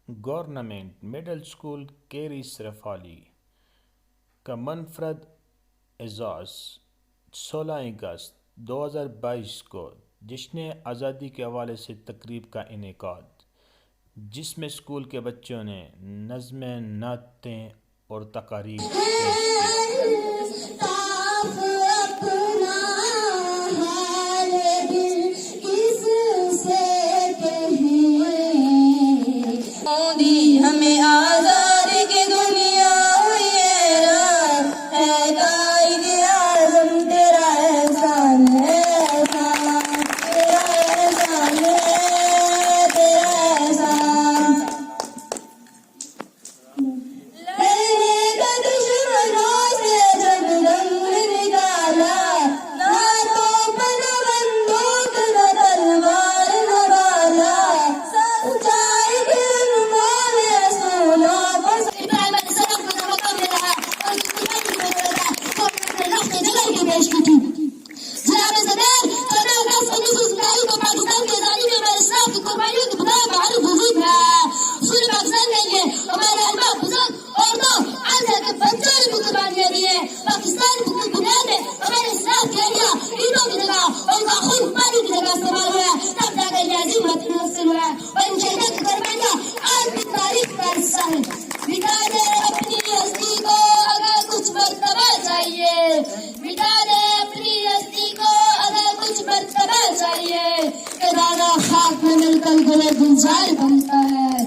Government middle school carry سرفالی کا منفرد اعزاز 16 اگست 2022 کو جشن آزادی کے حوالے سے تقریب کا انعقاد، جس میں اسکول کے بچوں نے نظمیں، نعتیں اور تقاریر پیش کی۔ ہمیں آزادی کی دنیا ہے قائد اعظم، تیرا احسان ہے، تیرا احسان ہے، تیرا احسان۔ لڑنے کا دشمنوں سے جب رنگ نکالا، نہ توپ نہ بندوق نہ تلوار نہ بالا، سچائی کے گلزار بنتا ہے۔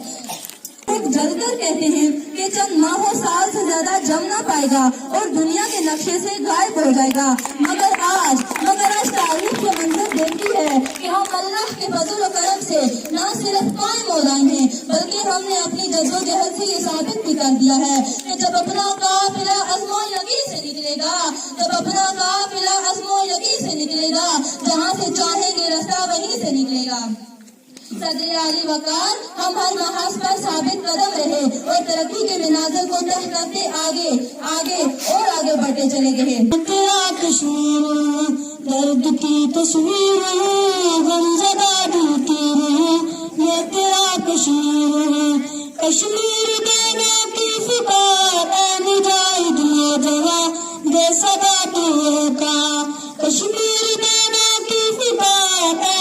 جل کر کہتے ہیں کہ چند ماہوں سال سے زیادہ جم نہ پائے گا اور دنیا کے نقشے سے غائب ہو جائے گا، مگر آج تاریخ کے منظر دیکھتی ہے کہ ہم اللہ کے فضل و کرم سے نہ صرف قائم ہو رہے ہیں، بلکہ ہم نے اپنی جدوجہد سے یہ ثابت بھی کر دیا ہے کہ جب اپنا قافلہ عزم و یقین سے نکلے گا، جب اپنا قافلہ عزم و یقین سے نکلے گا، جہاں سے چاہیں گے رستہ وہیں سے نکلے گا۔ صدر علی وقار ہم ہر محاذ پر ثابت قدم رہے اور ترقی کے مناظر کو طے کرتے آگے بڑھتے چلے گئے۔ تیرا کشمیر درد کی تصویر غم زدہ دل کی یہ تیرا کشمیر، کشمیر دینے کی فکر اے مجاہد یہ جگہ دے صدا تو کا، کشمیر دینے کی فکر اے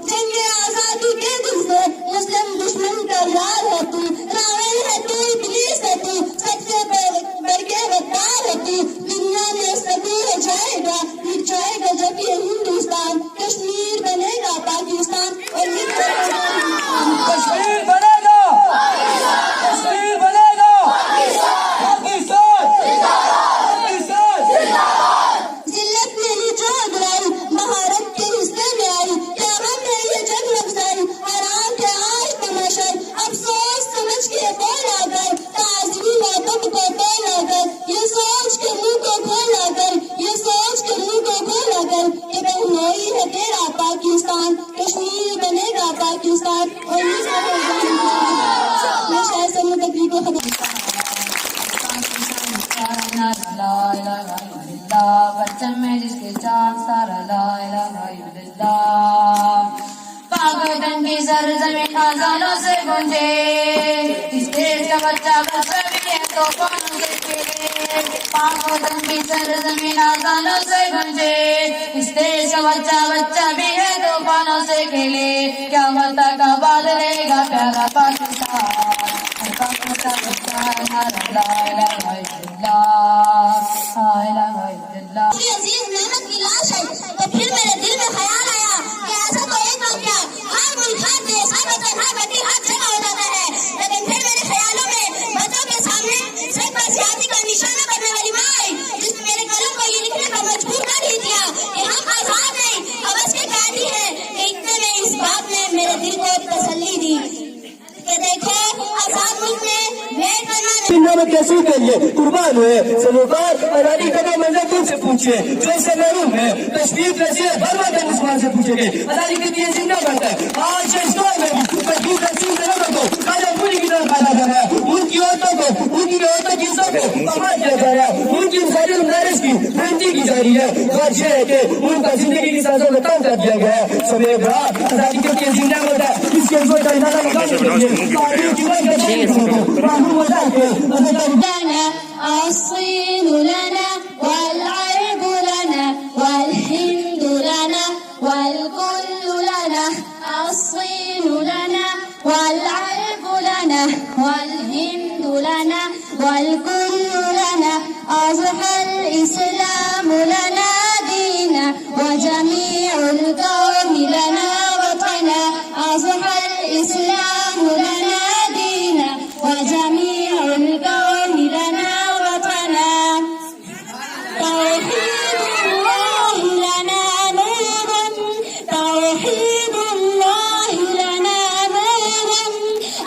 جنگ آزادی کے دل سے مسلم دشمن کا یار ہے تو، راوی ہے تو، ابلیس ہے تو، سب سے بڑھ کے غدار ہے تو، دنیا میں سبھی جائے گا جب یہ ہندوستان کشمیر بنے گا پاکستان، اور کشمیر بنے گا، کشمیر بنے گا ذلت میں ہی جو اگرائی مہارت کے حصے میں آئی، کیا ہم نے یہ جنگ لفظائی حرام کے آج تماشائی، افسوس سمجھ کے بولا کر تعظیم و تب کو تولا کر، یہ سوچ کے منہ کو کھولا کر، یہ سوچ کے منہ کو کھولا کر کہ بہنوئی ہے تیرا پاکستان، کشمیر بنے گا پاکستان، اور میں شاید سے متقلی کو خبر بچن میں جس کے چاند سارا لا الہ الا اللہ، پاک وطن کی سرزمین آزانوں سے گونجے، اس دیش کا بچہ بھی ہے تو کون سے کھیلے، پاک وطن کی سرزمین آزانوں سے گونجے، اس دیش کا بچہ بھی ہے تو پانوں سے کھیلے، کیا متا کا باد لے گا پیارا پاکستان، عزیز محمد کی لاش ہے تو پھر میرے دل میں خیال آیا کہ ایسا تو ایک واقعہ ہر ملک ہر دیش ہر وطن ہر بٹی ہر جگہ ہو جاتا ہے، لیکن پھر میرے خیالوں میں بچوں کے سامنے سر پر سیاسی کا نشانہ بننے والی ماں آئی، جس نے میرے قلم کو یہ لکھنے پر مجبور کر ہی دیا کہ ہم آزاد نہیں حوث کے قیدی ہیں، کہ اتنے میں اس بات نے میرے دل کو تسلی دی کہ دیکھو آزاد ملک میں ویٹ کرنا کیسے کے لیے قربان ہوئے، سلوکار اور علی قدر منظر تم سے پوچھئے جو اس سے محروم ہے، تشریف کیسے ہر وقت مسلمان سے پوچھیں گے، علی کے لیے زندہ بنتا ہے۔ آج اس دور میں تشریف تقسیم کرنے کو کاجا پوری کی طرف پیدا کر رہا ہے، ان کی عورتوں کو، ان کی عورتوں کی عزت کو پامال کیا جا رہا ہے، ان کی مساجد مدارس کی بنتی کی جا رہی ہے، بات یہ ہے کہ ان کا زندگی کی سازوں کو تنگ کر دیا گیا ہے۔ سب ایک رات علی کے لیے زندہ بنتا ہے، اس کے عزت کا ادارہ مقام کے لیے والهند لنا والكل لنا أصبح الإسلام لنا دينا وجميع الكون لنا وطنا أصبح الإسلام لنا دينا وجميع الكون لنا وطنا توحيد الله لنا نور توحيد الله لنا نور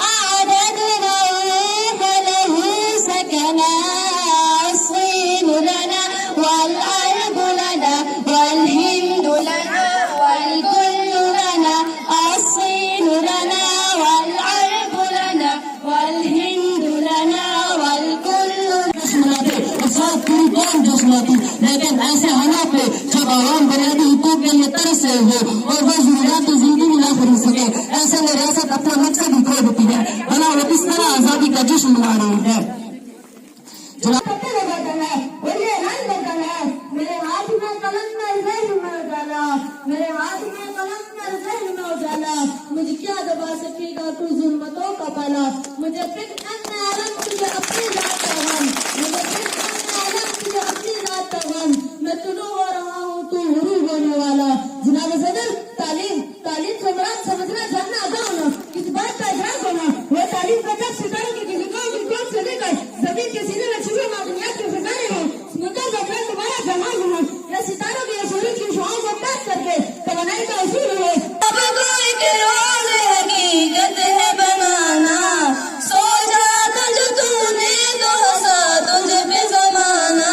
أعددنا الروح له سكنا الصين لنا والأرض لنا والهند لنا والكل لنا الصين لنا والأرض لنا والهند لنا والكل لیکن ایسے حالات پہ جب عوام بنیادی حقوق کے لیے ترسے ہو اور وہ ضروریات زندگی نہ خرید سکے ایسے میں ریاست اپنا مقصد ہی کھو دیتی ہے بنا وہ کس طرح آزادی کا جشن منا رہی ہے میرے ہاتھ میں قلم میں ذہن میں اجالا میرے ہاتھ میں قلم میں ذہن میں اجالا مجھے کیا دبا سکے گا تو ظلمتوں کا پالا مجھے پک ان عالم تجھے اپنی ذات کا غم مجھے پک ان عالم تجھے اپنی ذات کا غم میں طلوع ہو رہا ہوں تو غروب ہونے والا جناب صدر تعلیم سے مراد سمجھنا جاننا ادا ہونا کس بات کا احساس ہونا وہ تعلیم کا جب ستاروں کی کسی قوم سے لے کر زمین کے سینے میں چھپے معلومیات کے خزانے ہوں سمندر کا پھر تمہارا جمال ہونا یا ستاروں کی سورج کی شعاؤں کو پیک کر کے توانائی کا اصول ہے اب کوئی کردار حقیقت ہے بنانا سو جا تجھ تو نے دوسا تجھ پہ زمانہ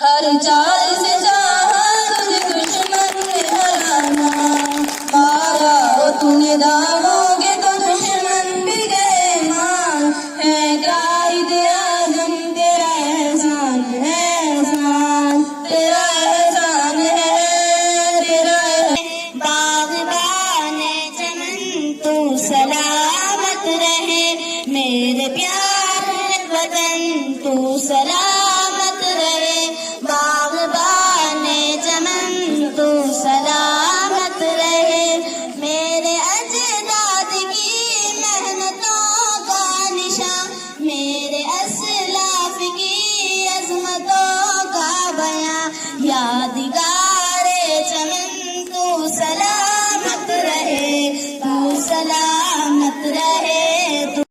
ہر چال سے جہاں تجھ دشمن نے ہرانا مارا وہ تو نے داموں کے تو دشمن بھی گئے مان ہے قائد اعظم تیرا احسان ہے احسان تیرا احسان ہے تیرا باغبان چمن تو سلامت رہے میرے پیارے وطن تو سلامت رہے باغبان چمن تو سلامت رہے میرے اجداد کی محنتوں کا نشان میرے اسلاف کی عظمتوں کا بیان یادگار چمن تو سلامت رہے تو سلامت رہے تو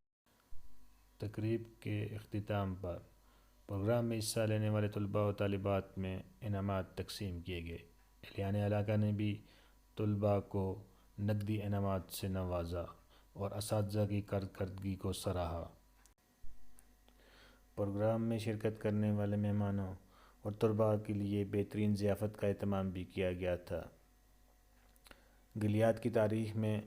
تقریب کے اختتام پر پروگرام میں حصہ لینے والے طلباء و طالبات میں انعامات تقسیم کیے گئے اہلیان علاقہ نے بھی طلباء کو نقدی انعامات سے نوازا اور اساتذہ کی کارکردگی کو سراہا پروگرام میں شرکت کرنے والے مہمانوں اور طلباء کے لیے بہترین ضیافت کا اہتمام بھی کیا گیا تھا گلیات کی تاریخ میں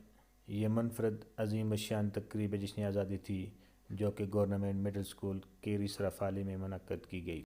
یہ منفرد عظیم الشان تقریب جشن آزادی تھی جو کہ گورنمنٹ مڈل اسکول کیری سرافالی میں منعقد کی گئی